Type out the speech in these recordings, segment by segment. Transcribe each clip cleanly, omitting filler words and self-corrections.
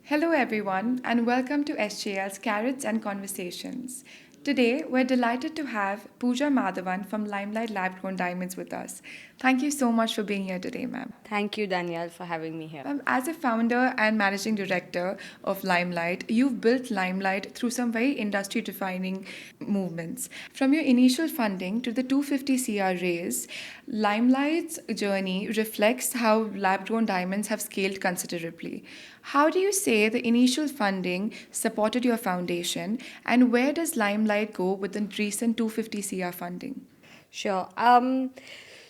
Hello, everyone, and welcome to SGL's Carats and Conversations. Today, we're delighted to have Pooja Madhavan from Limelight Lab Grown Diamonds with us. Thank you so much for being here today, ma'am. Thank you, Danielle, for having me here. As a founder and managing director of Limelight, you've built Limelight through some very industry defining movements. From your initial funding to the 250 CR raise, Limelight's journey reflects how lab grown diamonds have scaled considerably. How do you say the initial funding supported your foundation, and where does Limelight go with the recent 250 CR funding? Sure.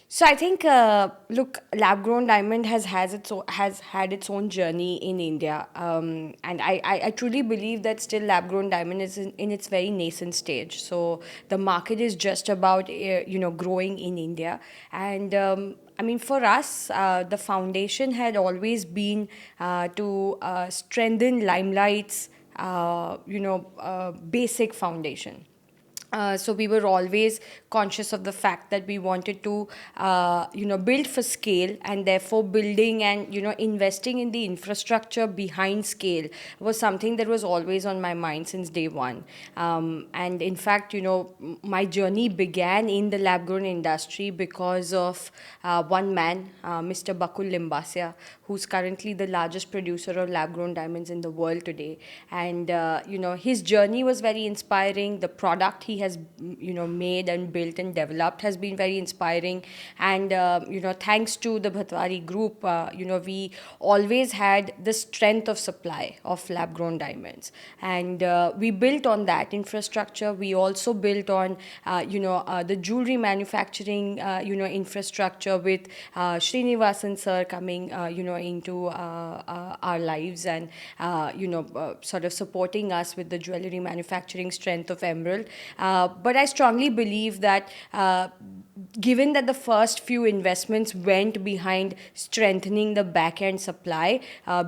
So I think, look, lab-grown diamond has had its own journey in India, and I truly believe that still lab-grown diamond is in its very nascent stage. So the market is just about growing in India, and I mean, for us, the foundation had always been to strengthen Limelight's basic foundation. So we were always conscious of the fact that we wanted to build for scale, and therefore building and investing in the infrastructure behind scale was something that was always on my mind since day one. And in fact, my journey began in the lab grown industry because of one man, Mr. Bakul Limbasya, who's currently the largest producer of lab grown diamonds in the world today. And his journey was very inspiring. The product he has made and built and developed has been very inspiring. And thanks to the Bhatwari group, we always had the strength of supply of lab grown diamonds, and we built on that infrastructure. We also built on the jewelry manufacturing infrastructure with Srinivasan sir coming into our lives, and sort of supporting us with the jewelry manufacturing strength of Emerald. But I strongly believe that given that the first few investments went behind strengthening the back end supply,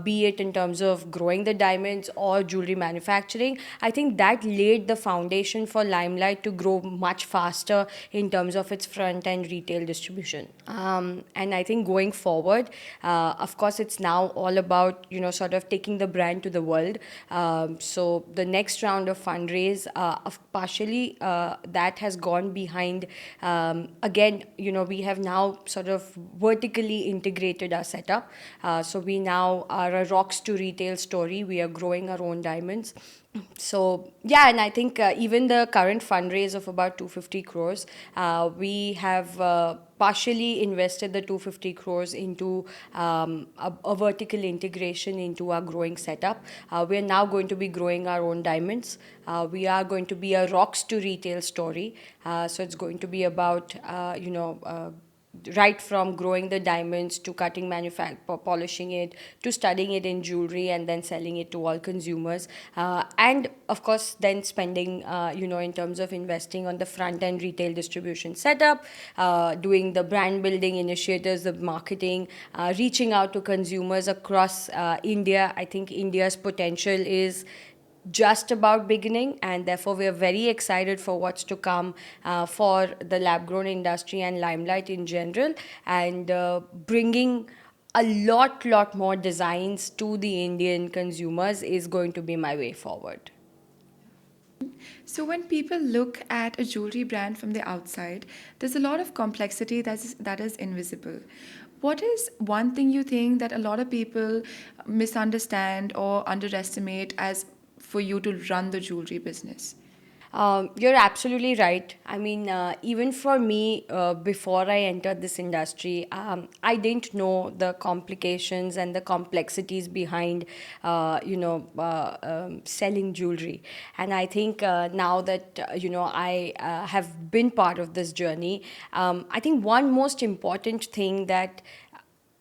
be it in terms of growing the diamonds or jewelry manufacturing, I think that laid the foundation for Limelight to grow much faster in terms of its front end retail distribution. And I think going forward, of course, it's now all about sort of taking the brand to the world. So the next round of fundraise, partially that has gone behind. Again, we have now sort of vertically integrated our setup. So we now are a rocks to retail story. We are growing our own diamonds. So yeah, and I think even the current fundraise of about 250 crores, we have partially invested the 250 crores into a vertical integration into our growing setup. We are now going to be growing our own diamonds. We are going to be a rocks to retail story. So it's going to be about right from growing the diamonds to cutting, polishing it, to studying it in jewelry and then selling it to all consumers. And of course, then spending, in terms of investing on the front end retail distribution setup, doing the brand building initiatives, the marketing, reaching out to consumers across India. I think India's potential is just about beginning, and therefore we are very excited for what's to come for the lab grown industry and Limelight in general, and bringing a lot more designs to the Indian consumers is going to be my way forward. So, when people look at a jewelry brand from the outside, there's a lot of complexity that is invisible. What is one thing you think that a lot of people misunderstand or underestimate as for you to run the jewelry business? You're absolutely right. I mean, even for me, before I entered this industry, I didn't know the complications and the complexities behind, selling jewelry. And I think now that, I have been part of this journey, I think one most important thing that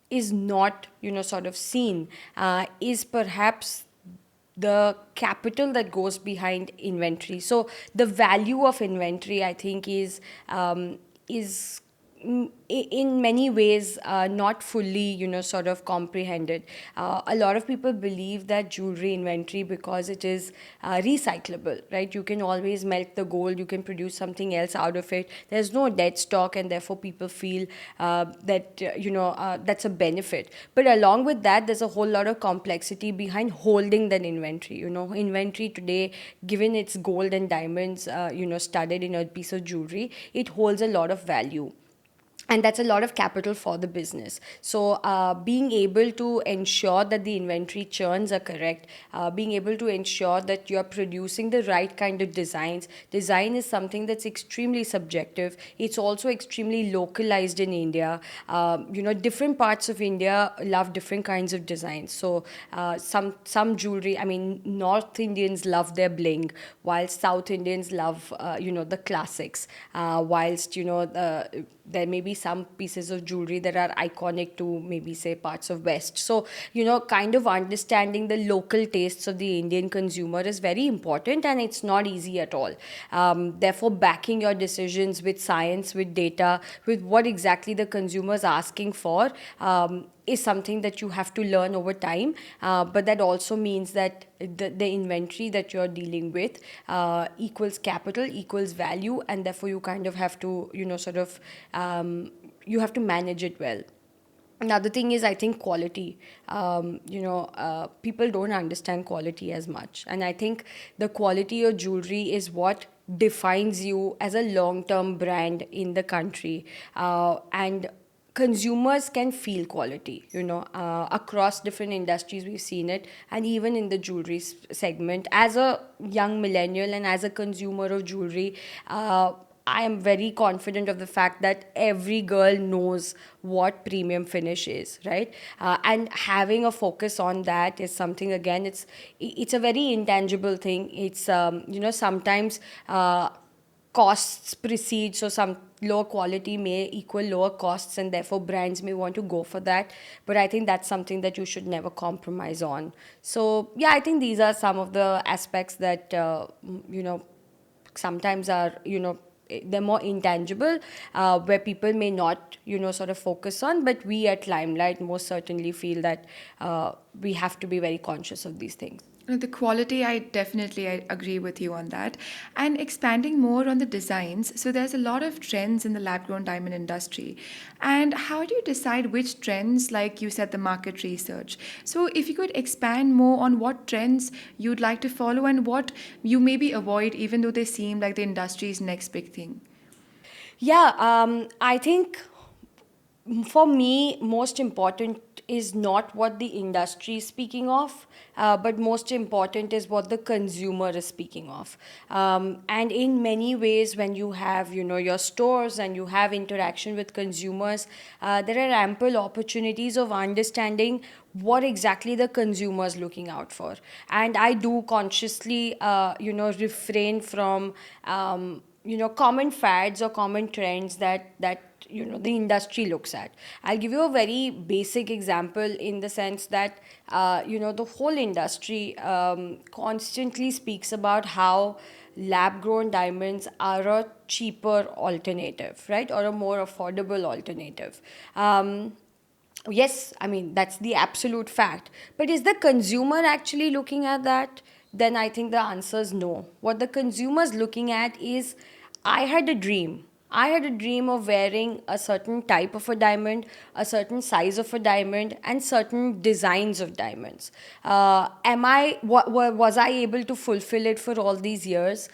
is not, sort of seen is perhaps the capital that goes behind inventory. So the value of inventory, I think, is in many ways not fully sort of comprehended. A lot of people believe that jewelry inventory, because it is recyclable, right? You can always melt the gold, you can produce something else out of it, there's no dead stock, and therefore people feel that that's a benefit. But along with that, there's a whole lot of complexity behind holding that inventory. Inventory today, given its gold and diamonds studded in a piece of jewelry, it holds a lot of value, and that's a lot of capital for the business. So being able to ensure that the inventory churns are correct, being able to ensure that you're producing the right kind of design is something that's extremely subjective. It's also extremely localized in India. Different parts of India love different kinds of designs. So some jewelry, I mean, North Indians love their bling, while South Indians love the classics, whilst there may be some pieces of jewelry that are iconic to maybe say parts of West. So kind of understanding the local tastes of the Indian consumer is very important, and it's not easy at all. Therefore, backing your decisions with science, with data, with what exactly the consumer is asking for, is something that you have to learn over time. But that also means that the inventory that you're dealing with equals capital, equals value, and therefore you kind of have to, you have to manage it well. Another thing is, I think, quality. People don't understand quality as much. And I think the quality of jewelry is what defines you as a long term brand in the country. And consumers can feel quality, across different industries. We've seen it, and even in the jewelry segment. As a young millennial and as a consumer of jewelry, I am very confident of the fact that every girl knows what premium finish is, right? And having a focus on that is something, again, it's a very intangible thing. It's sometimes costs precede, so some lower quality may equal lower costs, and therefore brands may want to go for that. But I think that's something that you should never compromise on. So yeah, I think these are some of the aspects that sometimes are they're more intangible, where people may not sort of focus on, but we at Limelight most certainly feel that we have to be very conscious of these things. The quality, I agree with you on that. And expanding more on the designs, so there's a lot of trends in the lab grown diamond industry. And how do you decide which trends, like you said, the market research? So if you could expand more on what trends you'd like to follow and what you maybe avoid, even though they seem like the industry's next big thing. Yeah, I think for me, most important is not what the industry is speaking of, but most important is what the consumer is speaking of. And in many ways, when you have your stores and you have interaction with consumers, there are ample opportunities of understanding what exactly the consumer is looking out for. And I do consciously refrain from common fads or common trends that the industry looks at. I'll give you a very basic example, in the sense that the whole industry constantly speaks about how lab grown diamonds are a cheaper alternative, right, or a more affordable alternative. Yes, I mean, that's the absolute fact. But is the consumer actually looking at that? Then I think the answer is no. What the consumer's looking at is, I had a dream. I had a dream of wearing a certain type of a diamond, a certain size of a diamond, and certain designs of diamonds. Was I able to fulfill it for all these years?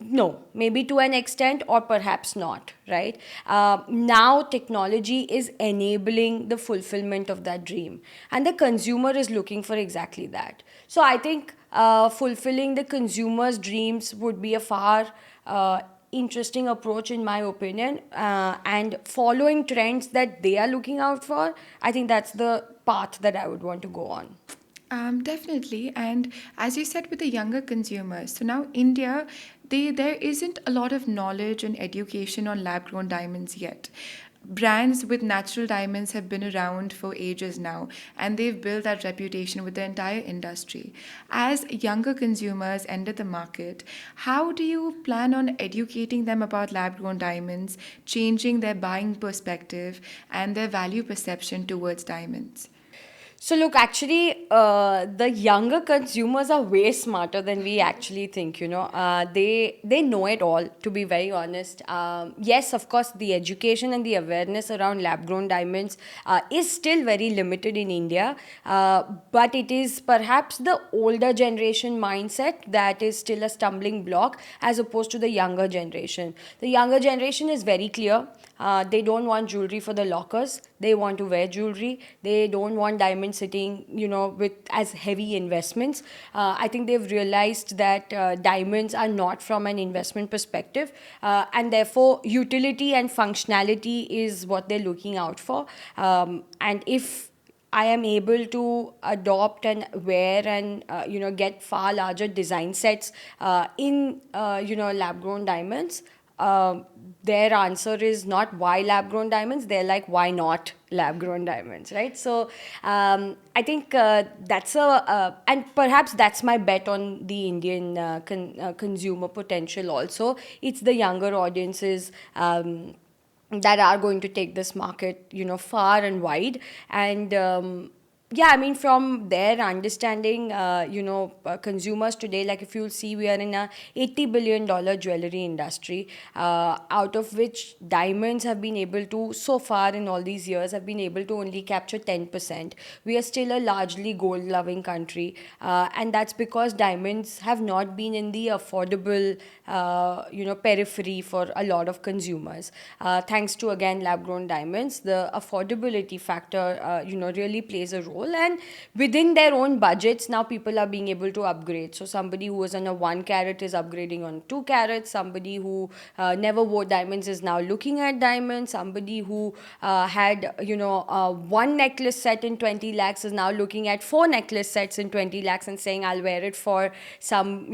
No, maybe to an extent, or perhaps not, right? Now technology is enabling the fulfillment of that dream, and the consumer is looking for exactly that. So I think fulfilling the consumer's dreams would be a far interesting approach, in my opinion, and following trends that they are looking out for. I think that's the path that I would want to go on. Definitely. And as you said, with the younger consumers, so now India, there isn't a lot of knowledge and education on lab grown diamonds yet. Brands with natural diamonds have been around for ages now, and they've built that reputation with the entire industry. As younger consumers enter the market, how do you plan on educating them about lab grown diamonds, changing their buying perspective and their value perception towards diamonds? So look, actually, the younger consumers are way smarter than we actually think. They know it all. To be very honest, yes, of course, the education and the awareness around lab-grown diamonds is still very limited in India, but it is perhaps the older generation mindset that is still a stumbling block as opposed to the younger generation. The younger generation is very clear. They don't want jewelry for the lockers. They want to wear jewelry. They don't want diamonds sitting, with as heavy investments. I think they've realized that diamonds are not from an investment perspective, and therefore utility and functionality is what they're looking out for. And if I am able to adopt and wear and get far larger design sets in lab grown diamonds. Their answer is not why lab grown diamonds. They're like, why not lab grown diamonds, right? So I think that's and perhaps that's my bet on the Indian consumer potential also. It's the younger audiences. That are going to take this market, far and wide. And yeah, I mean, from their understanding, consumers today, like if you'll see, we are in a $80 billion jewelry industry, out of which diamonds have been able to, so far in all these years, have been able to only capture 10%. We are still a largely gold loving country, and that's because diamonds have not been in the affordable, periphery for a lot of consumers. Thanks to, again, lab grown diamonds, the affordability factor, really plays a role. And within their own budgets, now people are being able to upgrade. So somebody who was on a 1 carat is upgrading on 2 carats. Somebody who never wore diamonds is now looking at diamonds. Somebody who had, one necklace set in 20 lakhs is now looking at 4 necklace sets in 20 lakhs and saying, I'll wear it for some,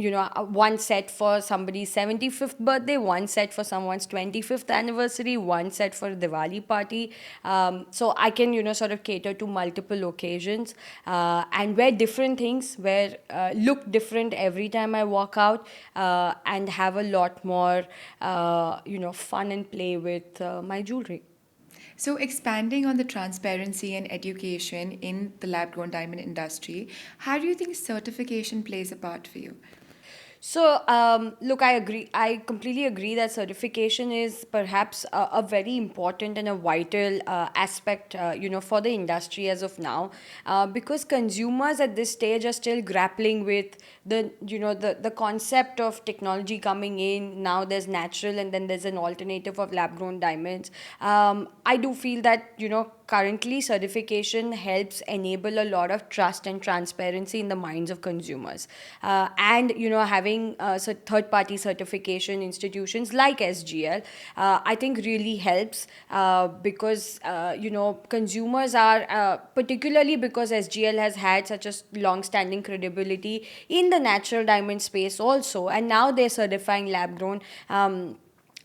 one set for somebody's 75th birthday, one set for someone's 25th anniversary, one set for a Diwali party. So I can, sort of cater to multiple occasions, and wear different things, look different every time I walk out, and have a lot more, fun and play with my jewelry. So, expanding on the transparency and education in the lab grown diamond industry, how do you think certification plays a part for you? So, look, I agree. I completely agree that certification is perhaps a very important and a vital aspect, for the industry as of now, because consumers at this stage are still grappling with the concept of technology coming in. Now there's natural, and then there's an alternative of lab grown diamonds. I do feel that currently certification helps enable a lot of trust and transparency in the minds of consumers, and having third party certification institutions like SGL, I think really helps, because consumers are, particularly because SGL has had such a long standing credibility in the natural diamond space also, and now they're certifying lab grown.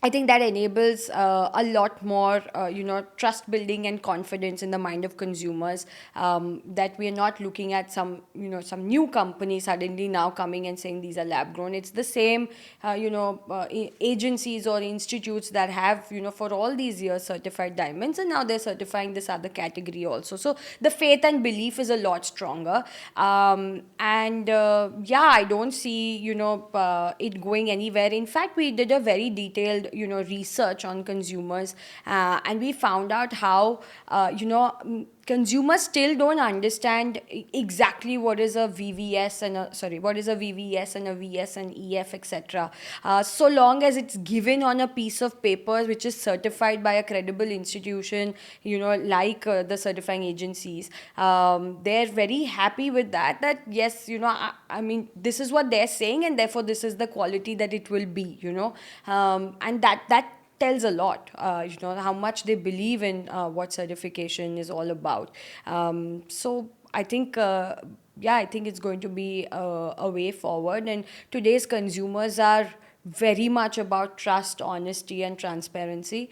I think that enables a lot more, trust building and confidence in the mind of consumers, that we are not looking at some new company suddenly now coming and saying these are lab grown. It's the same, agencies or institutes that have, for all these years certified diamonds, and now they're certifying this other category also. So the faith and belief is a lot stronger. And yeah, I don't see, it going anywhere. In fact, we did a very detailed research on consumers, and we found out how consumers still don't understand exactly what is a VVS and a VS and EF, etc. So long as it's given on a piece of paper which is certified by a credible institution, like the certifying agencies, they're very happy with that. That yes, I mean, this is what they're saying, and therefore this is the quality that it will be. And that tells a lot, how much they believe in what certification is all about. So I think, yeah, I think it's going to be a way forward. And today's consumers are very much about trust, honesty, and transparency.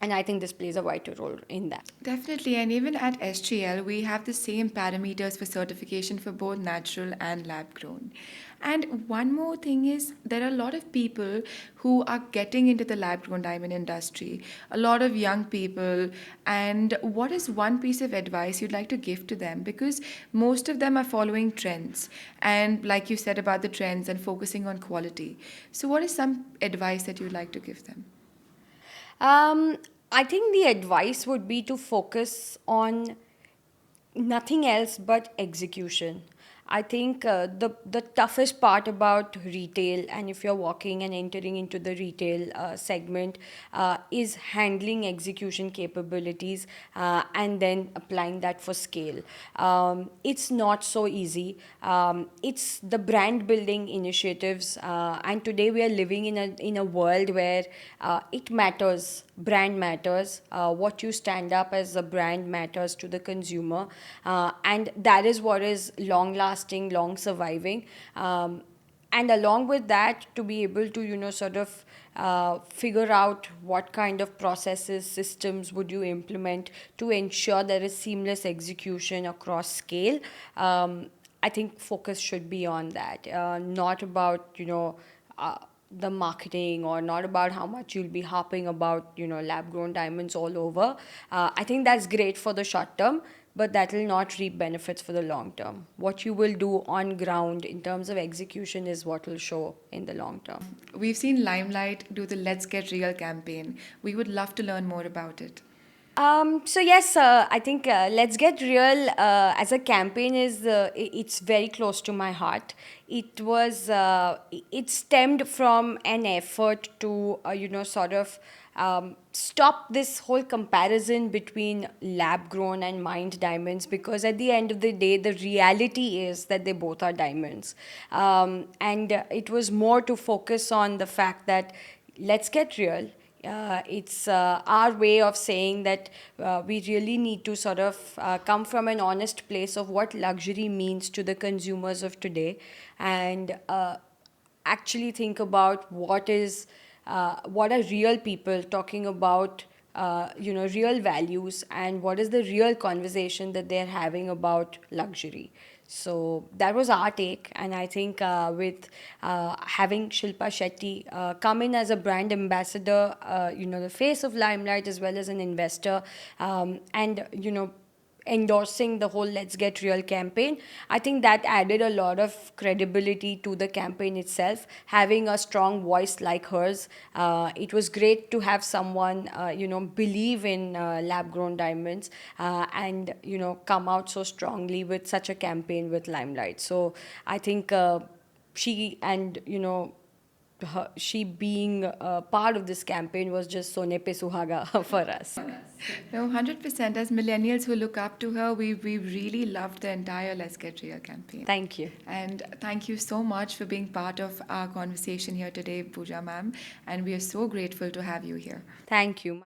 And I think this plays a vital role in that. Definitely, and even at SGL, we have the same parameters for certification for both natural and lab grown. And one more thing is, there are a lot of people who are getting into the lab grown diamond industry, a lot of young people. And what is one piece of advice you'd like to give to them? Because most of them are following trends, and like you said about the trends and focusing on quality. So, what is some advice that you'd like to give them? Um, I think the advice would be to focus on nothing else but execution. I think the toughest part about retail, and if you're walking and entering into the retail segment, is handling execution capabilities and then applying that for scale. It's not so easy. It's the brand building initiatives, and today we are living in a world where it matters. Brand matters. What you stand up as a brand matters to the consumer, and that is what is long lasting, long surviving. And along with that, to be able to sort of figure out what kind of processes, systems would you implement to ensure there is seamless execution across scale. I think focus should be on that, not about the marketing, or not about how much you'll be harping about lab grown diamonds all over. I think that's great for the short term, but that will not reap benefits for the long term. What you will do on ground in terms of execution is what will show in the long term. We've seen Limelight do the Let's Get Real campaign. We would love to learn more about it. So yes, I think Let's Get Real as a campaign is it's very close to my heart. It stemmed from an effort to sort of stop this whole comparison between lab grown and mined diamonds, because at the end of the day the reality is that they both are diamonds, and it was more to focus on the fact that let's get real. It's our way of saying that we really need to sort of come from an honest place of what luxury means to the consumers of today, and actually think about what are real people talking about, real values, and what is the real conversation that they're having about luxury. So that was our take, and I think with having Shilpa Shetty come in as a brand ambassador, the face of Limelight as well as an investor, and endorsing the whole Let's Get Real campaign, I think that added a lot of credibility to the campaign itself. Having a strong voice like hers, it was great to have someone, believe in lab grown diamonds, and, come out so strongly with such a campaign with Limelight. So I think she and, she being part of this campaign was just sone pe suhaga for us. No, 100%. As millennials who look up to her, we really loved the entire Let's Get Real campaign. Thank you. And thank you so much for being part of our conversation here today, Pooja ma'am. And we are so grateful to have you here. Thank you.